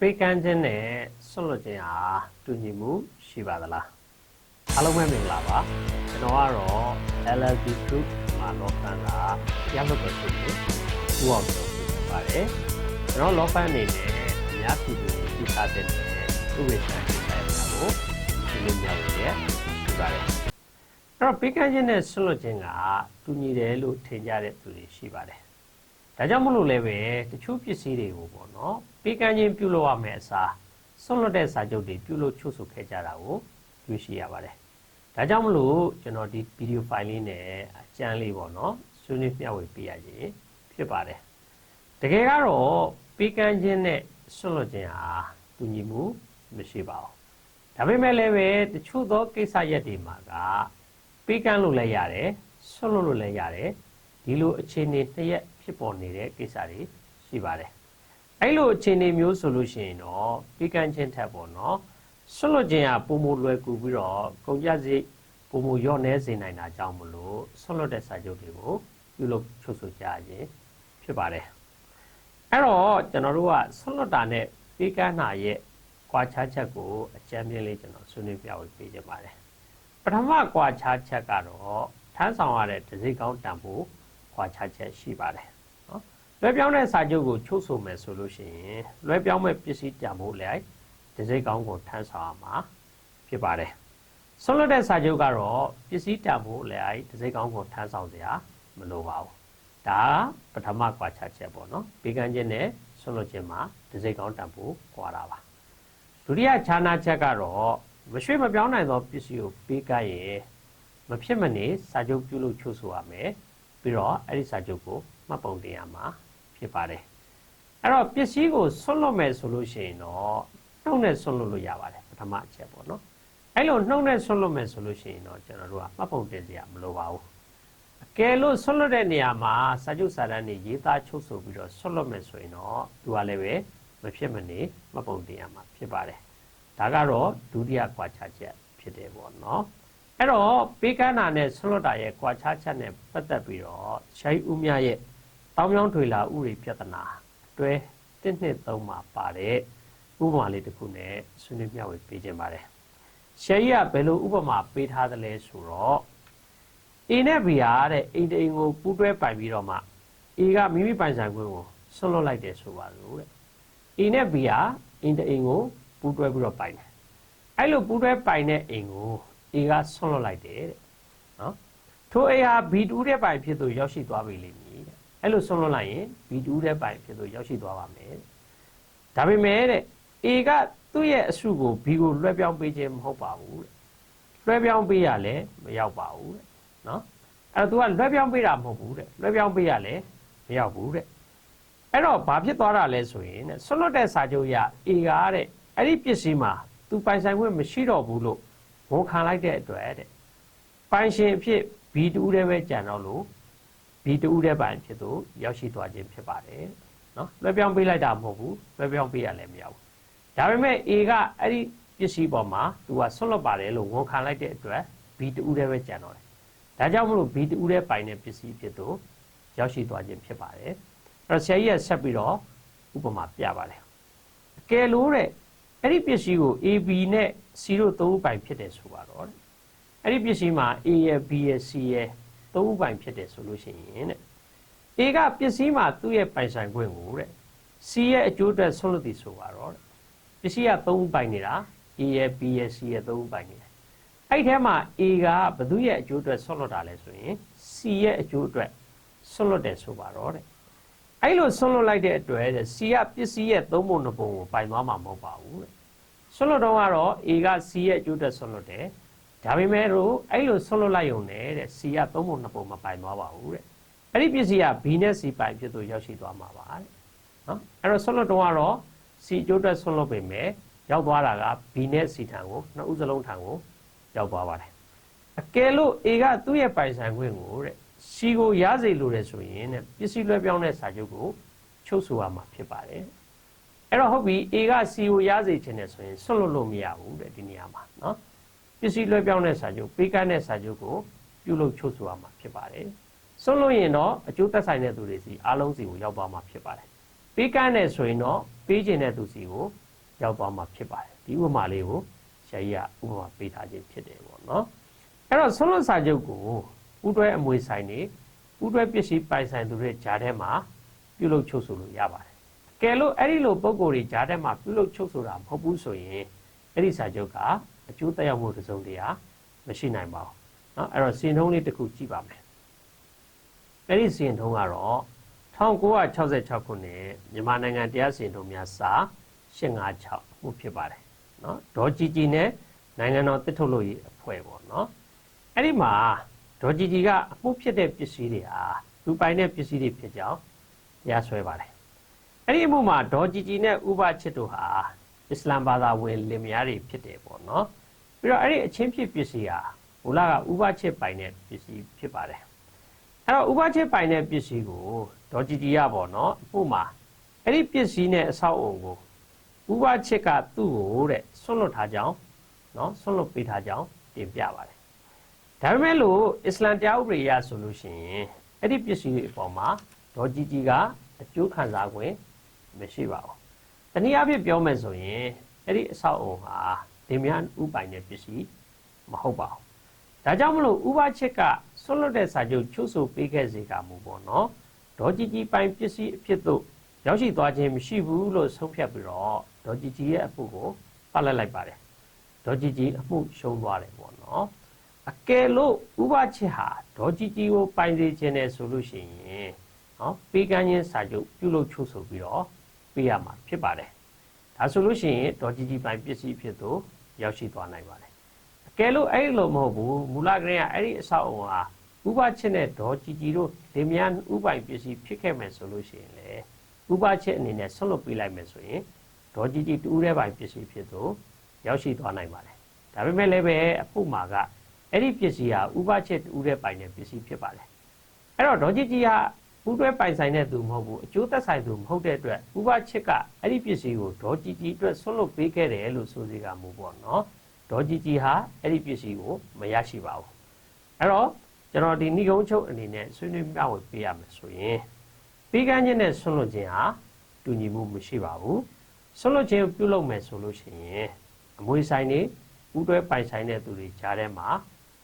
ပေးကမ်းခြင်းနဲ့ဆွတ်လွတ်ခြင်းဟာတူညီမှုရှိပါသလားအားလုံးပဲမင်္ဂလာပါကျွန်တော်ကတော့ LLB Group မှာလောပန်ကတရားလုပ်တဲ့သူတွေဥအောင်လုပ်ဖြစ်ပါတယ်ကျွန်တော်လောပန်အနေနဲ့အများပြည်သူတွေသိထားတဲ့ဥပဒေဆိုင်ရာကိုဒီလိုမျိုးရဲ့ပြပါတယ်အဲ့တော့ပေးကမ်းခြင်းနဲ့ဆွတ်လွတ်ခြင်းကတူညီတယ်လို့ထင်ကြတဲ့သူတွေရှိပါတယ်ဒါကြောင့်မလို့လည်းပဲတချို့ပစ္စည်းတွေကိုပေါ့နော်ပေးကမ်းခြင်းပြုလုပ်ရမယ့်အစားဆွတ်လွတ်တဲ့စာချုပ်တွေပြုလုပ်ချုပ်ဆိုခဲ့ကြတာကိုတွေ့ရှိရပါတယ်ဒါကြောင့်မလို့ကျွန်တော်ဒီဗီဒီယိုဖိုင်လေးနဲ့အကျမ်းလေးပေါ့နော်ဆွေးနွေးမျှဝေပေးရခြင်းဖြစ်ပါတယ်တကယ်ကတော့ပေးကမ်းခြင်းနဲ့ဆွတ်လွတ်ခြင်းဟာတူညီမှုမရှိပါဘူးဒါပေမဲ့လည်းပဲတချို့သောကိစ္စရပ်တွေမှာကပေးကမ်းလို့လည်းရတယ်ဆွတ်လွတ်လို့လည်းရတယ်ဒီလိုအခြေအနေတစ်ရက်ဖြစ်ပေါ်နေတဲ့ကိစ္စတွေရှိပါတယ်အဲ့လိုအခြေအနေမျိုးဆိုလို့ရှိရင်တော့ပေးကမ်းခြင်းထက်ပေါ့နော်ဆွတ်လွတ်ခြင်းကပုံမလွယ်ကူပြီးတော့ကုန်ကျစရိတ်ပုံမလျော့နေစေနိုင်တာကြောင့်မလို့ဆွတ်လွတ်တဲ့စာချုပ်တွေကိုပြုလုပ်ချုပ်ဆိုကြခြင်းဖြစ်ပါတယ်အဲ့တော့ကျွန်တော်တို့ကဆွတ်လွတ်တာနဲ့ပေးကမ်းတာရဲ့ကွာခြားချက်ကိုအကြမ်းပြင်းလေးကျွန်တော်ဆွေးနွေးပြဝေပေးခြင်းပါတယ်ပထမကွာခြားချက်ကတော့ထမ်းဆောင်ရတဲ့တစိကောင်းတန်ဖို့ကွာခြားချက်ရှိပါတယ်နော်လွဲပြောင်းတဲ့စာချုပ်ကိုချုပ်ဆိုမယ်ဆိုလို့ရှိရင်လွဲပြောင်းမဲ့ပစ္စည်းတန်ဖို့လည်းတစိကောင်းကိုထမ်းဆောင်ရမှာဖြစ်ပါတယ်ဆွတ်လွတ်တဲ့စာချုပ်ကတော့ပစ္စည်းတန်ဖို့လည်းတစိကောင်းကိုထမ်းဆောင်စရာမလိုပါဘူးဒါပထမကွာခြားချက်ပေါ့နော်ပေးကမ်းခြင်းနဲ့ဆွတ်လွတ်ခြင်းမှာတစိကောင်းတန်ဖို့ကွာတာပါဒုတိယခြားနာချက်ကတော့မရွှေ့မပြောင်းနိုင်သောပစ္စည်းကိုပေးကမ်းရင်မဖြစ်မနေစာချုပ်ပြုလုပ်ချုပ်ဆိုရမယ်ပြီးတော့အဲ့ဒီစာချုပ်ကိုမှတ်ပုံတင်ရမှာဖြစ်ပါတယ်အဲ့တော့ပစ္စည်းကိုဆွတ်လွတ်မယ်ဆိုလို့ရှိရင်တော့နှုတ်နဲ့ဆွတ်လွတ်လို့ရပါတယ်ပထမအချက်ပေါ့နော်အဲ့လိုနှုတ်နဲ့ဆွတ်လွတ်မယ်ဆိုလို့ရှိရင်တော့ကျွန်တော်တို့ကမှတ်ပုံတင်စရာမလိုပါဘူးအကယ်လို့ဆွတ်လွတ်တဲ့နေရာမှာစာချုပ်စာတမ်းတွေရေးသားချုပ်ဆိုပြီးတော့ဆွတ်လွတ်မယ်ဆိုရင်တော့သူကလည်းပဲမဖြစ်မနေမှတ်ပုံတင်ရမှာဖြစ်ပါတယ်ဒါကတော့ဒုတိယကွာခြားချက်ဖြစ်တယ်ပေါ့နော်အဲ့တော့ပေးကမ်းတာနဲ့ဆွတ်လွတ်တာရဲ့ကွာခြားချက်နဲ့ပတ်သက်ပြီးတော့ရှိုင်းဦးမြရဲ့တောင်းမြောင်းထွေလာဥရိပြဿနာအတွဲ1-2-3မှာပါတဲ့ဥပမာလေးတစ်ခုနဲ့ဆွေးနွေးမျှဝေပေးခြင်းပါတယ်ရှိုင်းကဘယ်လိုဥပမာပေးထားသလဲဆိုတော့ A နဲ့ B ဟာတဲ့အိမ်တိမ်ကိုပူးတွဲပိုင်ပြီးတော့မှ A ကမိမိပိုင်ဆိုင်ခွင့်ကိုဆွတ်လွတ်လိုက်တယ်ဆိုပါလို့တဲ့ A နဲ့ B ဟာအိမ်တိမ်ကိုပူးတွဲပြီးတော့ပိုင်တယ်အဲ့လိုပူးတွဲပိုင်တဲ့အိမ်ကို A ကဆွတ်လွတ်လိုက်တယ်တဲ့နော်ထိုအိမ်ဟာ B2 တဲ့ပိုင်ဖြစ်သူရောက်ရှိသွားပြီလိမ့်မည်တဲ့အဲ့လိုဆွတ်လွတ်လိုက်ရင် B2 တဲ့ပိုင်ဖြစ်သူရောက်ရှိသွားပါမယ်တဲ့ဒါပေမဲ့တဲ့ A ကသူ့ရဲ့အစုကို B ကိုလွှဲပြောင်းပေးခြင်းမဟုတ်ပါဘူးတဲ့လွှဲပြောင်းပေးရလဲမရောက်ပါဘူးတဲ့နော်အဲ့တော့ तू ကလွှဲပြောင်းပေးတာမဟုတ်ဘူးတဲ့လွှဲပြောင်းပေးရလဲမရောက်ဘူးတဲ့အဲ့တော့ဘာဖြစ်သွားတာလဲဆိုရင်တဲ့ဆွတ်လွတ်တဲ့စာချုပ်ရ A ကတဲ့အဲ့ဒီပစ္စည်းမှာ तू ပိုင်ဆိုင်ခွင့်မရှိတော့ဘူးလို့ဝန်ခံလိုက်တဲ့အတွက်တဲ့ပိုင်ရှင်အဖြစ် B2 တဲ့ပဲကြံတော့လို့ B2 တဲ့ပိုင်ဖြစ်သူရောက်ရှိသွားခြင်းဖြစ်ပါတယ်နော်လွှဲပြောင်းပေးလိုက်တာမဟုတ်ဘူးလွှဲပြောင်းပေးရလဲမရောက်ဘူးဒါပေမဲ့ A ကအဲ့ဒီပစ္စည်းပေါ်မှာ तू ကဆွတ်လွတ်ပါတယ်လို့ဝန်ခံလိုက်တဲ့အတွက် B2 တဲ့ပဲကြံတော့တယ်ဒါကြောင့်မလို့ B2 တဲ့ပိုင်တဲ့ပစ္စည်းဖြစ်သူရောက်ရှိသွားခြင်းဖြစ်ပါတယ်အဲ့တော့ဆရာကြီးကဆက်ပြီးတော့ဥပမာပြပါတယ်အကယ်လို့တဲ့အဲ့ဒီပစ္စည်းကို AB နဲ့ C တို့သုံးပိုင်ဖြစ်တယ်ဆိုပါတော့အဲ့ဒီပစ္စည်းမှာ A ရယ် B ရယ် C ရယ်သုံးပိုင်ဖြစ်တယ်ဆိုလို့ရှိရင်တဲ့ A ကပစ္စည်းမှာသူ့ရဲ့ပိုင်ဆိုင်ခွင့်ကိုတဲ့ C ရဲ့အကျိုးအတွက်ဆွတ်လွတ်သည်ဆိုပါတော့ပစ္စည်းကသုံးပိုင်နေတာ A ရယ် B ရယ် C ရယ်သုံးပိုင်နေတာအဲ့ထဲမှာ A ကဘသူရဲ့အကျိုးအတွက်ဆွတ်လွတ်တာလဲဆိုရင် C ရဲ့အကျိုးအတွက်ဆွတ်လွတ်တယ်ဆိုပါတော့တဲ့အဲ့လိုဆွတ်လွတ်လိုက်တဲ့အတွက်တဲ့ C ကပစ္စည်းရဲ့3ပုံ2ပုံကိုပိုင်သွားမှာမဟုတ်ပါဘူးတဲ့ဆွတ်လွတ်တော့ကတော့ A က C ရဲ့အကျိုးအတွက်ဆွတ်လွတ်တယ်ဒါပေမဲ့လို့အဲ့လိုဆွတ်လွတ်လိုက်ရုံနဲ့တဲ့ C က3ပုံ2ပုံမပိုင်သွားပါဘူးတဲ့အဲ့ဒီပစ္စည်းက B နဲ့ C ပိုင်ဖြစ်သူရောက်ရှိသွားမှာပါတဲ့နော်အဲ့တော့ဆွတ်လွတ်တော့ကတော့ C အကျိုးအတွက်ဆွတ်လွတ်ပေမဲ့ရောက်သွားတာက B နဲ့ C ထံကိုနှစ်ဦးစလုံးထံကိုရောက်သွားပါတယ်အကယ်လို့ A ကသူ့ရဲ့ပိုင်ဆိုင်ခွင့်ကိုတဲ့ C ကိုရစေလိုတယ်ဆိုရင်တဲ့ပစ္စည်းလွှဲပြောင်းတဲ့စာချုပ်ကိုချုပ်ဆိုရမှာဖြစ်ပါတယ်အဲ့တော့ဟုတ်ပြီ A က C ကိုရစေချင်တယ်ဆိုရင်ဆွတ်လွတ်လို့မရဘူးတဲ့ဒီနေရာမှာနော်ပစ္စည်းလွှဲပြောင်းတဲ့စာချုပ်ပေးကမ်းတဲ့စာချုပ်ကိုပြုလုပ်ချုပ်ဆိုရမှာဖြစ်ပါတယ်ဆွတ်လွတ်ရင်တော့အကျိုးသက်ဆိုင်တဲ့သူတွေစီအားလုံးစီကိုရောက်သွားမှာဖြစ်ပါတယ်ပေးကမ်းတဲ့ဆိုရင်တော့ပေးခြင်းတဲ့သူစီကို ရောက်သွားမှာဖြစ်ပါတယ်ဒီဥပမာလေးကိုဆရာကြီးကဥပမာပေးထားခြင်းဖြစ်တယ်ပေါ့နော်အဲ့တော့ဆွလွတ်စာချုပ်ကိုဥတွဲအမွေဆိုင်နေဥတွဲပစ္စည်းပိုင်ဆိုင်သူတွေဂျားထဲမှာပြုလုပ်ချုပ်ဆိုလို့ရပါတယ်ကဲလို့အဲ့ဒီလိုပုံကိုယ်တွေဂျားထဲမှာပြုလုပ်ချုပ်ဆိုတာမဟုတ်ဘူးဆိုရင်အဲ့ဒီစာချုပ်ကအကျိုးသက်ရောက်မှုတစ်စုံတရာမရှိနိုင်ပါဘူးเนาะအဲ့တော့စီရင်ထုံးလေးတစ်ခုကြည့်ပါမယ်အဲ့ဒီစီရင်ထုံးကတော့1966ခုနှစ်မြန်မာနိုင်ငံတရားစီရင်ထုံးများစာ856မှုဖြစ်ပါတယ်เนาะဒေါ်ကြီးကြီးနဲ့နိုင်ငံတော်တစ်ထုတ်လို့ရေးအဖွဲ့ပေါ့เนาะအဲ့ဒီမှာဒေါ်ကြီးကြီးကအမှုဖြစ်တဲ့ပစ္စည်းတွေဟာလူပိုင်တဲ့ပစ္စည်းတွေဖြစ်ကြောင်းတရားစွဲပါတယ်အဲ့ဒီအမှုမှာဒေါ်ကြီးကြီးနဲ့ဥပချစ်တို့ဟာအစ္စလာမ်ဘာသာဝင်လင်မယားတွေဖြစ်တယ်ပေါ့เนาะပြီးတော့အဲ့ဒီအချင်းဖြစ်ပစ္စည်းဟာဘုလားကဥပချစ်ပိုင်တဲ့ပစ္စည်းဖြစ်ပါတယ်အဲ့တော့ဥပချစ်ပိုင်တဲ့ပစ္စည်းကိုဒေါ်ကြီးကြီးရပေါ့เนาะအမှုမှာအဲ့ဒီပစ္စည်းနဲ့အဆောက်အုံကိုဥပချစ်ကသူ့ကိုတဲ့ဆွန့်လွတ်ထားကြောင်းเนาะဆွန့်လွတ်ပေးထားကြောင်းတင်ပြပါတယ်ဒါပေမဲ့လို့အစ္စလမ်တရားဥပဒေအရဆိုလို့ရှိရင်အဲ့ဒီပစ္စည်းတွေအပေါ်မှာဒေါ်ကြီးကြီးကအကျိုးခံစား권မရှိပါဘူးတနည်းအားဖြင့်ပြောမယ်ဆိုရင်အဲ့ဒီအဆောက်အုံဟာလင်မယားဥပိုင်တဲ့ပစ္စည်းမဟုတ်ပါဘူးဒါကြောင့်မလို့ဥပချစ်ကဆွလွတ်တဲ့စာချုပ်ချုပ်ဆိုပေးခဲ့စေကမူပေါ့နော်ဒေါ်ကြီးကြီးပိုင်ပစ္စည်းအဖြစ်သို့ရောက်ရှိသွားခြင်းမရှိဘူးလို့ဆုံးဖြတ်ပြီးတော့ဒေါ်ကြီးကြီးရဲ့အမှုကိုဖတ်လိုက်ပါတယ်ဒေါ်ကြီးကြီးအမှုရှုံးသွားတယ်ပေါ့နော်အကယ်လို့ဥပချစ်ဟာဒေါ်ကြီးကြီးကိုပိုင်စေခြင်းနဲ့ဆိုလို့ရှိရင်နော်ပေးကမ်းခြင်းစာချုပ်ပြုလုပ်ချုပ်ဆိုပြီးတော့ပေးရမှာဖြစ်ပါတယ်ဒါဆိုလို့ရှိရင်ဒေါ်ကြီးကြီးပိုင်ပစ္စည်းဖြစ်သို့ရောက်ရှိသွားနိုင်ပါတယ်အကယ်လို့အဲ့လိုမဟုတ်ဘူးမူလကတည်းကအဲ့ဒီအဆောက်အုံဟာဥပချစ်နဲ့ဒေါ်ကြီးကြီးတို့လင်မယားဥပိုင်ပစ္စည်းဖြစ်ခဲ့မယ်ဆိုလို့ရှိရင်လေဥပချစ်အနေနဲ့ဆွတ်လွတ်ပေးလိုက်မယ်ဆိုရင်ဒေါ်ကြီးကြီးတူးတဲ့ပိုင်ပစ္စည်းဖြစ်သို့ရောက်ရှိသွားနိုင်ပါတယ်ဒါပေမဲ့လည်းပဲအဖို့မှာကအဲ့ဒီပစ္စည်းဟာဥပချစ်တူးတဲ့ပိုင်တဲ့ပစ္စည်းဖြစ်ပါတယ်အဲ့တော့ဒေါ်ကြီးကြီးဟာပူးတွဲပိုင်ဆိုင်တဲ့သူမဟုတ်ဘူးအကျိုးသက်ဆိုင်သူမဟုတ်တဲ့အတွက်ဥပချစ်ကအဲ့ဒီပစ္စည်းကိုဒေါ်ကြီးကြီးအတွက်ဆွတ်လွတ်ပေးခဲ့တယ်လို့ဆိုစီကမူပေါ့နော်ဒေါ်ကြီးကြီးဟာအဲ့ဒီပစ္စည်းကိုမရရှိပါဘူးအဲ့တော့ကျွန်တော်ဒီဏိဂုံးချုပ်အနေနဲ့ဆွေးနွေးမျှဝေပေးရမယ်ဆိုရင်ပေးကမ်းခြင်းနဲ့ဆွတ်လွတ်ခြင်းဟာတူညီမှုမရှိပါဘူးဆွတ်လွတ်ခြင်းပြုလုပ်မယ်ဆိုလို့ရှိရင်အမွေဆိုင်တွေပူးတွဲပိုင်ဆိုင်တဲ့သူတွေကြားထဲမှာ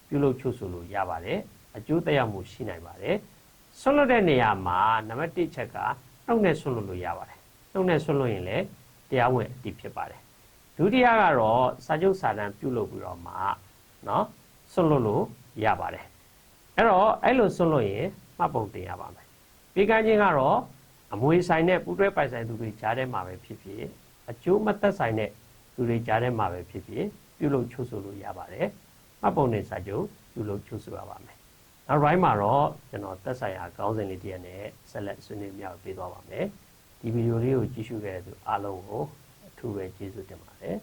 ပြုလုပ်ချုပ်ဆိုလို့ရပါတယ်အကျိုးသက်ရောက်မှုရှိနိုင်ပါတယ်ဆွတ်လွတ်တဲ့နေရာမှာနံပါတ်1ချက်ကနှုတ်နဲ့ဆွတ်လွတ်လို့ရပါတယ်နှုတ်နဲ့ဆွတ်လွတ်ရင်လည်းတရားဝင်အတည်ဖြစ်ပါတယ်ဒုတိယကတော့စာချုပ်စာတမ်းပြုလုပ်ပြီးတော့မှเนาะဆွတ်လွတ်လို့ရပါတယ်အဲ့တော့အဲ့လိုဆွတ်လွတ်ရင်မှတ်ပုံတင်ရပါမယ်ပေးကမ်းခြင်းကတော့အမွေဆိုင်နဲ့ပူးတွဲပိုင်ဆိုင်သူတွေကြားထဲမှာပဲဖြစ်ဖြစ်အကျိုးမသက်ဆိုင်တဲ့သူတွေကြားထဲမှာပဲဖြစ်ဖြစ်ပြုလုပ်ချုပ်ဆိုလို့ရပါတယ်မှတ်ပုံတင်စာချုပ်ပြုလုပ်ချုပ်ဆိုရပါမယ်နောက်ပိုင်းမှာတော့ကျွန်တော်သက်ဆိုင်ရာခေါင်းစဉ်လေးတစ်ရက်နဲ့ဆက်လက်ဆွေးနွေးမြောက်ပေးသွားပါမယ်ဒီဗီဒီယိုလေးကိုကြည့်ရှုခဲ့တဲ့သူအားလုံးကိုအထူးပဲကျေးဇူးတင်ပါတယ်